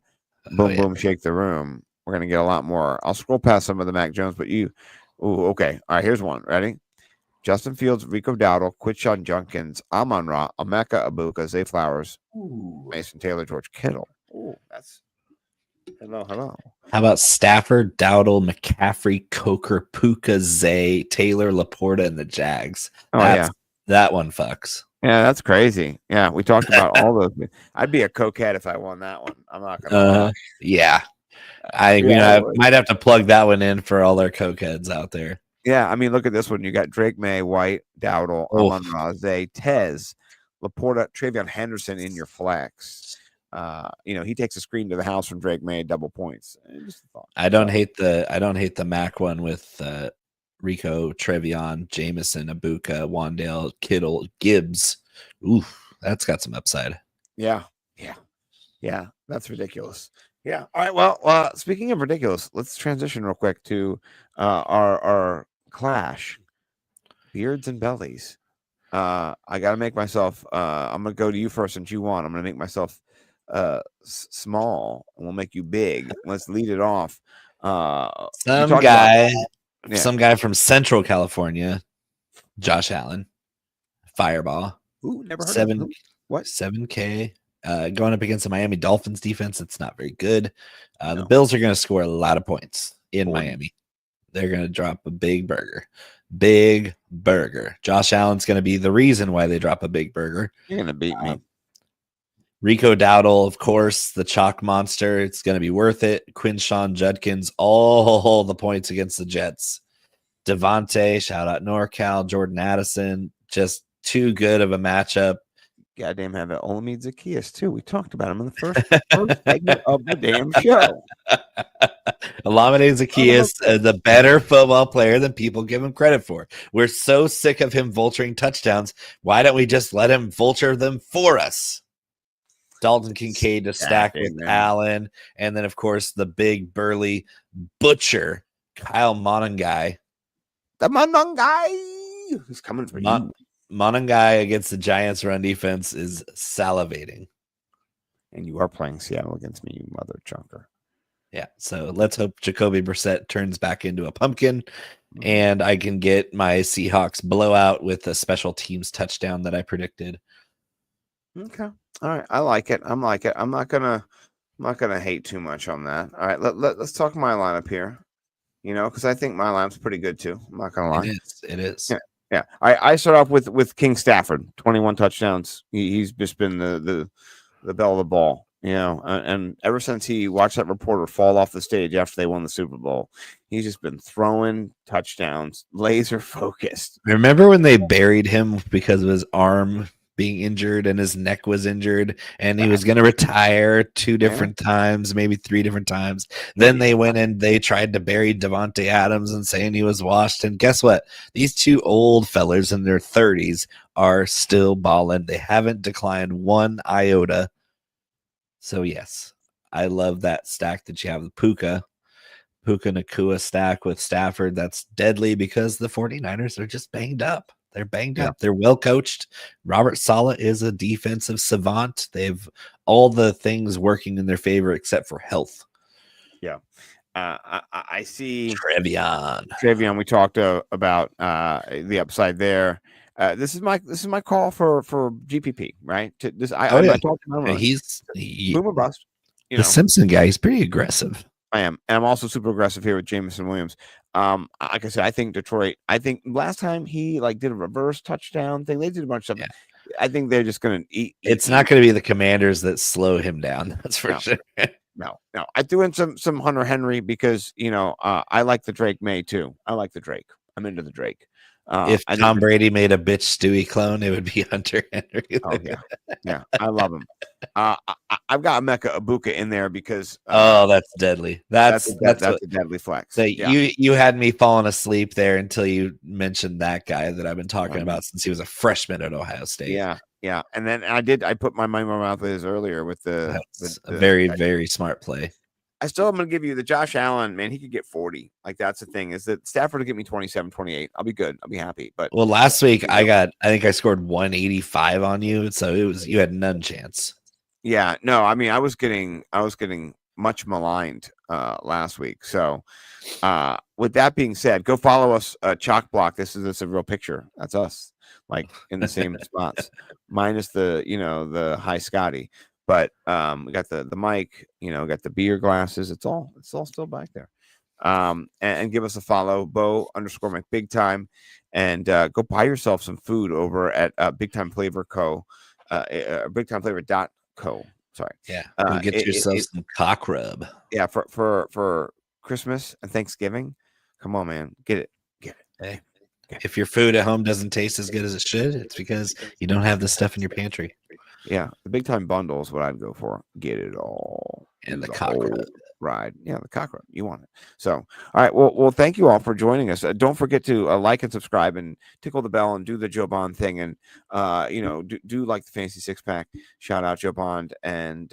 boom, shake the room. We're gonna get a lot more. I'll scroll past some of the Mac Jones, but okay. All right, here's one. Ready? Justin Fields, Rico Dowdle, Quinshon Judkins, Amon-Ra, Emeka Ibuka, Zay Flowers, Mason Taylor, George Kittle. Ooh, that's hello. How about Stafford, Dowdle, McCaffrey, Coker, Puka, Zay, Taylor, Laporta, and the Jags? That one fucks. Yeah, that's crazy. Yeah, we talked about all those. I'd be a cokehead if I won that one. I'm not gonna. Yeah. I might have to plug that one in for all our cokeheads out there. Yeah, I mean, look at this one. You got Drake May, White, Dowdle, Amon-Ra, Zay, Tez, Laporta, Travion Henderson in your flex. He takes a screen to the house from Drake May, double points. I don't hate the Mac one with Rico, Trevion, Jameson, Ibuka, Wandale, Kittle, Gibbs. Ooh, that's got some upside. Yeah, that's ridiculous. Yeah. All right. Well, speaking of ridiculous, let's transition real quick to our clash, beards and bellies. I got to make myself. I'm gonna go to you first, since you won. I'm gonna make myself small, and we'll make you big. Let's lead it off. Some guy from Central California, Josh Allen, Fireball. Ooh, never heard of him. What? 7K. Going up against the Miami Dolphins defense, it's not very good. The Bills are going to score a lot of points in Miami. They're going to drop a big burger. Big burger. Josh Allen's going to be the reason why they drop a big burger. You're going to beat me. Rico Dowdle, of course, the chalk monster. It's going to be worth it. Quinshon Judkins, all the points against the Jets. Devontae, shout out NorCal. Jordan Addison, just too good of a matchup. Goddamn, have it. Olamide Zacchaeus too. We talked about him in the first segment of the damn show. Olamide Zacchaeus, the better football player than people give him credit for. We're so sick of him vulturing touchdowns. Why don't we just let him vulture them for us? Dalton Kincaid to stack with Allen, and then of course the big burly butcher Kyle Monangai. The Monangai who's coming for you. Monangai against the Giants' run defense is salivating. And you are playing Seattle against me, you mother chunker. Yeah, so let's hope Jacoby Brissett turns back into a pumpkin, and I can get my Seahawks blowout with a special teams touchdown that I predicted. Okay. All right. I like it. I'm not gonna hate too much on that. All right. Let's talk my lineup here. Because I think my lineup's pretty good too. I'm not gonna lie. It is. Yeah. Yeah. I start off with King Stafford, 21 touchdowns. He's just been the belle of the ball. And ever since he watched that reporter fall off the stage after they won the Super Bowl, he's just been throwing touchdowns, laser focused. Remember when they buried him because of his arm being injured and his neck was injured and he was going to retire 2 different times, maybe 3 different times. Then they went and they tried to bury Devontae Adams and saying he was washed. And guess what? These 2 old fellers in their 30s are still balling. They haven't declined 1 iota. So yes, I love that stack that you have with Puka Nakua stack with Stafford. That's deadly because the 49ers are just banged up. They're banged up. They're well coached. Robert Saleh is a defensive savant. They've all the things working in their favor except for health. Yeah. I see Trevion. We talked about the upside there. This is my call for GPP, right? I talked to him. He's boom or bust. The Simpson guy. He's pretty aggressive. I am, and I'm also super aggressive here with Jameson Williams. Like I said, I think Detroit. I think last time he did a reverse touchdown thing. They did a bunch of stuff. Yeah. I think they're just going to eat. It's not going to be the Commanders that slow him down. That's for sure. No. I threw in some Hunter Henry because I like the Drake May too. I like the Drake. I'm into the Drake. If Tom Brady made a bitch Stewie clone, it would be Hunter Henry. Oh yeah, I love him. I've got Emeka Ibuka in there because that's deadly. That's a deadly flex. So you had me falling asleep there until you mentioned that guy that I've been talking about since he was a freshman at Ohio State. Yeah, and then I put my money where my mouth is earlier with the very very smart play. I still am going to give you the Josh Allen, man. He could get 40. That's the thing is that Stafford will get me 27, 28. I'll be good. I'll be happy. But last week I think I scored 185 on you. So you had none chance. Yeah, no, I mean, I was getting much maligned last week. So with that being said, go follow us, ChalkBlocked. This is a real picture. That's us, in the same spots, minus the high Scotty. But we got the mic, got the beer glasses. It's all still back there. And give us a follow, Bo_McBigTime, and go buy yourself some food over at Big Time Flavor Co. BigTimeFlavor.co. Sorry. Yeah. Get yourself some cock rub. Yeah, for Christmas and Thanksgiving. Come on, man. Get it. Hey. If your food at home doesn't taste as good as it should, it's because you don't have this stuff in your pantry. Yeah, the Big Time bundle is what I'd go for. Get it all. And the cock rub. Ride. Yeah, the cock rub. You want it. So, all right. Well, thank you all for joining us. Don't forget to like and subscribe and tickle the bell and do the Joe Bond thing. And, do like the Fantasy Six Pack. Shout out Joe Bond and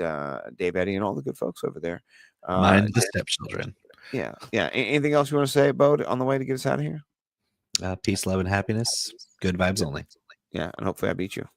Dave Eddy and all the good folks over there. Mind the stepchildren. Yeah. Anything else you want to say, Bo, on the way to get us out of here? Peace, love, and happiness. Good vibes only. Yeah, and hopefully I beat you.